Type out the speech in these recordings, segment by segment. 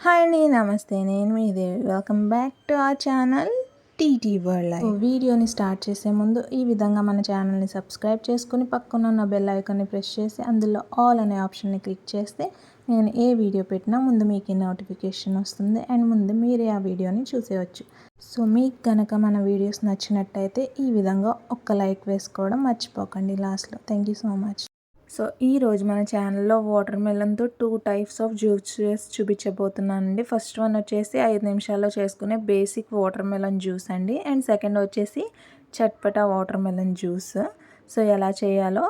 Hi అండి, నమస్తే. నేను మీ Devi. Welcome back to our channel TT world life. వీడియోని స్టార్ట్ చేసే ముందు ఈ విధంగా మన ఛానల్ని సబ్స్క్రైబ్ చేసుకుని పక్కన ఉన్న బెల్ ఐకాన్ని ప్రెస్ చేసి అందులో ఆల్ అనే ఆప్షన్ని క్లిక్ చేస్తే నేను ఏ వీడియో పెట్టినా ముందు మీకు నోటిఫికేషన్ వస్తుంది అండ్ ముందు మీరే ఆ వీడియోని చూసేయచ్చు. సో మీకు కనుక మన వీడియోస్ నచ్చినట్టయితే ఈ విధంగా ఒక్క లైక్ వేసుకోవడం మర్చిపోకండి లాస్ట్లో. Thank you so much. So ఈరోజు మన ఛానల్లో వాటర్ మెలన్తో 2 టైప్స్ ఆఫ్ జ్యూసెస్ చూపించబోతున్నానండి. ఫస్ట్ వన్ వచ్చేసి 5 నిమిషాల్లో చేసుకునే బేసిక్ వాటర్ మెలన్ జ్యూస్ అండి. అండ్ సెకండ్ వచ్చేసి చట్పటా వాటర్ మెలన్ జ్యూస్. సో ఎలా చేయాలో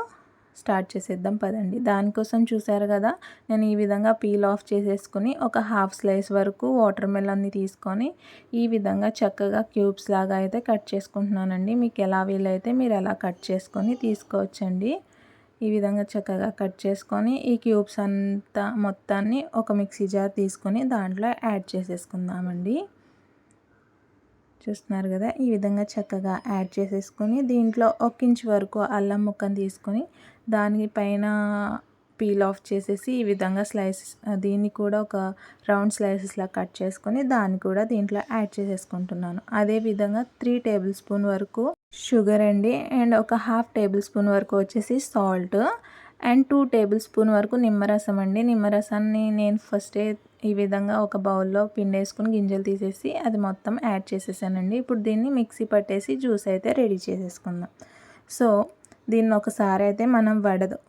స్టార్ట్ చేసేద్దాం పదండి. దానికోసం చూసారు కదా, నేను ఈ విధంగా పీల్ ఆఫ్ చేసేసుకుని ఒక హాఫ్ స్లైస్ వరకు వాటర్ మెలన్ని తీసుకొని ఈ విధంగా చక్కగా క్యూబ్స్ లాగా అయితే కట్ చేసుకుంటున్నానండి. మీకు ఎలా వీలైతే మీరు ఎలా కట్ చేసుకొని తీసుకోవచ్చండి. ఈ విధంగా చక్కగా కట్ చేసుకొని ఈ క్యూబ్స్ అంతా మొత్తాన్ని ఒక మిక్సీ జార్ తీసుకొని దాంట్లో యాడ్ చేసేసుకుందామండి. చూస్తున్నారు కదా, ఈ విధంగా చక్కగా యాడ్ చేసేసుకొని దీంట్లో 1 ఇంచ్ వరకు అల్లం ముక్కను తీసుకొని దానిపైన పీల్ ఆఫ్ చేసేసి ఈ విధంగా స్లైసెస్ దీన్ని కూడా ఒక రౌండ్ స్లైసెస్లా కట్ చేసుకొని దాన్ని కూడా దీంట్లో యాడ్ చేసేసుకుంటున్నాను. అదేవిధంగా 3 టేబుల్ స్పూన్ వరకు షుగర్ అండి, అండ్ ఒక హాఫ్ టేబుల్ స్పూన్ వరకు వచ్చేసి సాల్ట్, అండ్ 2 టేబుల్ స్పూన్ వరకు నిమ్మరసం అండి. నిమ్మరసాన్ని నేను ఫస్టే ఈ విధంగా ఒక బౌల్లో పిండేసుకుని గింజలు తీసేసి అది మొత్తం యాడ్ చేసేసానండి. ఇప్పుడు దీన్ని మిక్సీ పట్టేసి జ్యూస్ అయితే రెడీ చేసేసుకుందాం. సో దీన్ని ఒకసారి అయితే మనం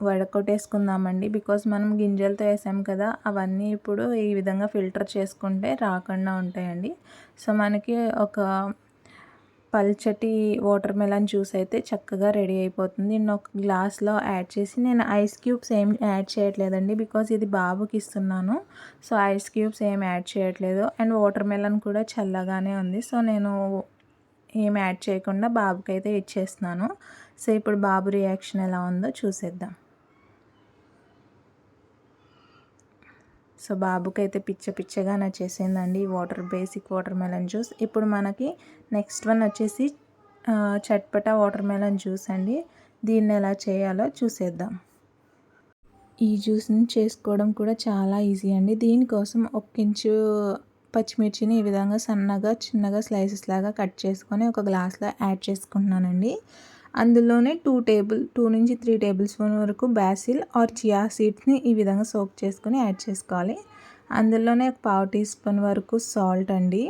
వడకొట్టేసుకుందామండి. బికాజ్ మనం గింజలతో వేసాం కదా, అవన్నీ ఇప్పుడు ఈ విధంగా ఫిల్టర్ చేసుకుంటే రాకుండా ఉంటాయండి. సో మనకి ఒక పల్చటి వాటర్ మెలన్ జ్యూస్ అయితే చక్కగా రెడీ అయిపోతుంది. నేను ఒక గ్లాస్లో యాడ్ చేసి, నేను ఐస్ క్యూబ్స్ ఏం యాడ్ చేయట్లేదండి బికాజ్ ఇది బాబుకి ఇస్తున్నాను. సో ఐస్ క్యూబ్స్ ఏం యాడ్ చేయట్లేదు. అండ్ వాటర్ మెలన్ కూడా చల్లగానే ఉంది. సో నేను ఏం యాడ్ చేయకుండా బాబుకి అయితే ఇచ్చేస్తున్నాను. సో ఇప్పుడు బాబు రియాక్షన్ ఎలా ఉందో చూసేద్దాం. సో బాబుకి అయితే పిచ్చగా నచ్చేసిందండి బేసిక్ వాటర్ మెలన్ జ్యూస్. ఇప్పుడు మనకి నెక్స్ట్ వన్ వచ్చేసి చట్పటా వాటర్ మెలన్ జ్యూస్ అండి. దీన్ని ఎలా చేయాలో చూసేద్దాం. ఈ జ్యూస్ని చేసుకోవడం కూడా చాలా ఈజీ అండి. దీనికోసం 1 ఇంచు పచ్చిమిర్చిని ఈ విధంగా చిన్నగా స్లైసెస్ లాగా కట్ చేసుకొని ఒక గ్లాస్లో యాడ్ చేసుకుంటున్నానండి. అందులోనే 2 నుంచి 3 టేబుల్ స్పూన్ వరకు బాసిల్ ఆర్ చియా సీడ్స్ని ఈ విధంగా సోక్ చేసుకొని యాడ్ చేసుకోవాలి. అందులోనే ఒక 1/2 టీ స్పూన్ వరకు సాల్ట్ అండి.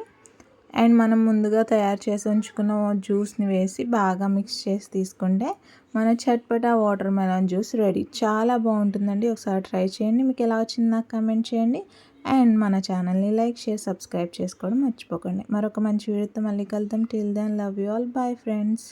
అండ్ మనం ముందుగా తయారు చేసి ఉంచుకున్న జ్యూస్ని వేసి బాగా మిక్స్ చేసి తీసుకుంటే మన chatpata watermelon juice ready. చాలా బాగుంటుందండి, ఒకసారి ట్రై చేయండి. మీకు ఎలా వచ్చింది నాకు కామెంట్ చేయండి. అండ్ మన ఛానల్ని లైక్, షేర్, సబ్స్క్రైబ్ చేసుకోవడం మర్చిపోకండి. మరొక మంచి వీడియోతో మళ్ళీ కలుద్దాం. Till then love you all. Bye friends.